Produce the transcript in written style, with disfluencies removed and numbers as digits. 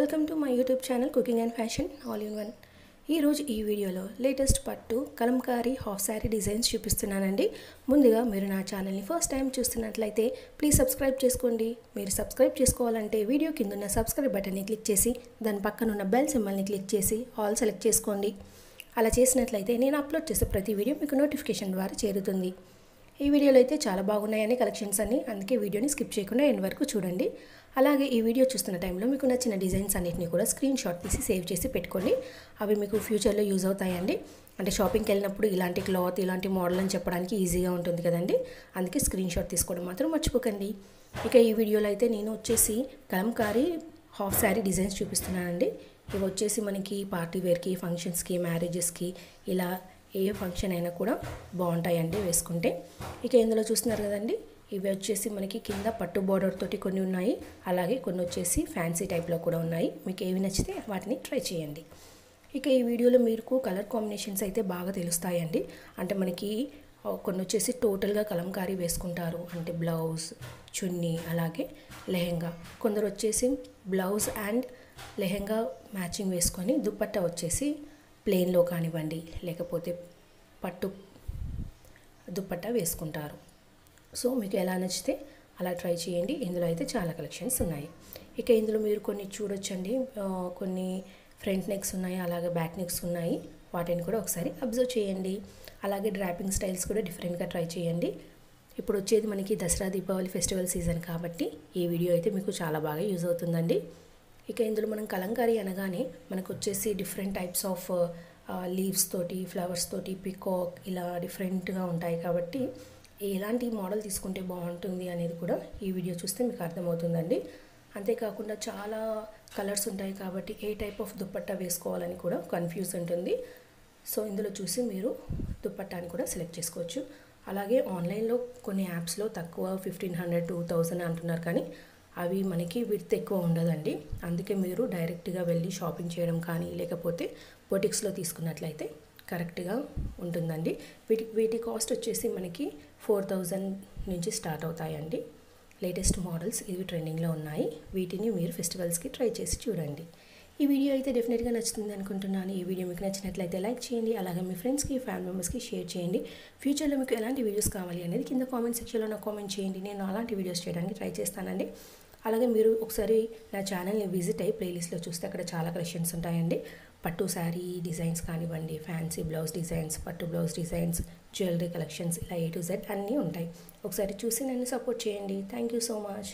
Welcome to my YouTube channel cooking and fashion all in one. ఈరోజు ఈ వీడియోలో latest పట్టు కలంకారీ హాఫ్ శారీ డిజైన్స్ చూపిస్తున్నానండి. ముందుగా మీరు నా ఛానల్ని ఫస్ట్ టైం చూస్తున్నట్లయితే ప్లీజ్ సబ్స్క్రైబ్ చేసుకోండి. మీరు సబ్స్క్రైబ్ చేసుకోవాలంటే వీడియో కింద ఉన్న సబ్స్క్రైబ్ బటన్ని క్లిక్ చేసి దాని పక్కన ఉన్న బెల్ సింబల్ని క్లిక్ చేసి ఆల్ సెలెక్ట్ చేసుకోండి. అలా చేసినట్లయితే నేను అప్లోడ్ చేసే ప్రతి వీడియో మీకు నోటిఫికేషన్ ద్వారా చేరుతుంది. ఈ వీడియోలో అయితే చాలా బాగున్నాయని కలెక్షన్స్ అన్ని, అందుకే వీడియోని స్కిప్ చేయకుండా ఎండ్ వరకు చూడండి. అలాగే ఈ వీడియో చూస్తున్న టైంలో మీకు నచ్చిన డిజైన్స్ అన్నిటిని కూడా స్క్రీన్ షాట్ తీసి సేవ్ చేసి పెట్టుకోండి. అవి మీకు ఫ్యూచర్లో యూజ్ అవుతాయండి. అంటే షాపింగ్కి వెళ్ళినప్పుడు ఇలాంటి క్లాత్ ఇలాంటి మోడల్ అని చెప్పడానికి ఈజీగా ఉంటుంది కదండి. అందుకే స్క్రీన్ షాట్ తీసుకోవడం మాత్రం మర్చిపోకండి. ఇక ఈ వీడియోలో అయితే నేను వచ్చేసి కలంకారీ హాఫ్ శారీ డిజైన్స్ చూపిస్తున్నానండి. ఇవి వచ్చేసి మనకి పార్టీ వేర్కి, ఫంక్షన్స్కి, మ్యారేజెస్కి ఇలా ఏ ఫంక్షన్ అయినా కూడా బాగుంటాయండి వేసుకుంటే. ఇక ఇందులో చూస్తున్నారు కదండి, ఇవి వచ్చేసి మనకి కింద పట్టు బోర్డర్ తోటి కొన్ని ఉన్నాయి, అలాగే కొన్ని వచ్చేసి ఫ్యాన్సీ టైప్లో కూడా ఉన్నాయి. మీకు ఏవి నచ్చితే వాటిని ట్రై చేయండి. ఇక ఈ వీడియోలో మీకు కలర్ కాంబినేషన్స్ అయితే బాగా తెలుస్తాయండి. అంటే మనకి కొన్ని వచ్చేసి టోటల్గా కలంకారీ వేసుకుంటారు, అంటే బ్లౌజ్, చున్నీ, అలాగే లెహెంగా. కొందరు వచ్చేసి బ్లౌజ్ అండ్ లెహెంగా మ్యాచింగ్ వేసుకొని దుపట్టా వచ్చేసి ప్లెయిన్లో కానివ్వండి, లేకపోతే పట్టు దుపట్టా వేసుకుంటారు. సో మీకు ఎలా నచ్చితే అలా ట్రై చేయండి. ఇందులో అయితే చాలా కలెక్షన్స్ ఉన్నాయి. ఇక ఇందులో మీరు కొన్ని చూడొచ్చండి. కొన్ని ఫ్రంట్ నెక్స్ ఉన్నాయి, అలాగే బ్యాక్ నెక్స్ ఉన్నాయి. వాటిని కూడా ఒకసారి అబ్జర్వ్ చేయండి. అలాగే డ్రాపింగ్ స్టైల్స్ కూడా డిఫరెంట్గా ట్రై చేయండి. ఇప్పుడు వచ్చేది మనకి దసరా, దీపావళి ఫెస్టివల్ సీజన్ కాబట్టి ఈ వీడియో అయితే మీకు చాలా బాగా యూజ్ అవుతుందండి. ఇక ఇందులో మనం కలంకారీ అనగానే మనకు వచ్చేసి డిఫరెంట్ టైప్స్ ఆఫ్ లీవ్స్ తోటి, ఫ్లవర్స్ తోటి, పికాక్ ఇలా డిఫరెంట్గా ఉంటాయి. కాబట్టి ఎలాంటి మోడల్ తీసుకుంటే బాగుంటుంది అనేది కూడా ఈ వీడియో చూస్తే మీకు అర్థమవుతుందండి. అంతేకాకుండా చాలా కలర్స్ ఉంటాయి కాబట్టి ఏ టైప్ ఆఫ్ దుపట్టా వేసుకోవాలని కూడా కన్ఫ్యూజ్ ఉంటుంది. సో ఇందులో చూసి మీరు దుపట్టాని కూడా సెలెక్ట్ చేసుకోవచ్చు. అలాగే ఆన్లైన్లో కొన్ని యాప్స్లో తక్కువ 1500, 2000 అంటున్నారు, కానీ అవి మనకి విడ్త్ ఎక్కువ ఉండదండి. అందుకే మీరు డైరెక్ట్గా వెళ్ళి షాపింగ్ చేయడం కానీ, లేకపోతే బొటిక్స్లో తీసుకున్నట్లయితే కరెక్ట్గా ఉంటుందండి. వీటి కాస్ట్ వచ్చేసి మనకి 4000 నుంచి స్టార్ట్ అవుతాయండి. లేటెస్ట్ మోడల్స్ ఇవి ట్రెండింగ్లో ఉన్నాయి. వీటిని మీరు ఫెస్టివల్స్కి ట్రై చేసి చూడండి. ఈ వీడియో అయితే డెఫినెట్గా నచ్చుతుంది అనుకుంటున్నాను. ఈ వీడియో మీకు నచ్చినట్లయితే లైక్ చేయండి, అలాగే మీ ఫ్రెండ్స్కి, ఫ్యామిలీ మెంబర్స్కి షేర్ చేయండి. ఫ్యూచర్లో మీకు ఎలాంటి వీడియోస్ కావాలి అనేది కింద కామెంట్ సెక్షన్లో నాకు కామెంట్ చేయండి. నేను అలాంటి వీడియోస్ చేయడానికి ట్రై చేస్తానండి. అలాగే మీరు ఒకసారి నా ఛానల్ని విజిట్ అయ్యి ప్లేలిస్ట్లో చూస్తే అక్కడ చాలా కలెక్షన్స్ ఉంటాయండి. పట్టు శారీ డిజైన్స్ కానివ్వండి, ఫ్యాన్సీ బ్లౌజ్ డిజైన్స్, పట్టు బ్లౌజ్ డిజైన్స్, జ్యువెలరీ కలెక్షన్స్, ఇలా A to Z అన్నీ ఉంటాయి. ఒకసారి చూసి నన్ను సపోర్ట్ చేయండి. Thank you so much.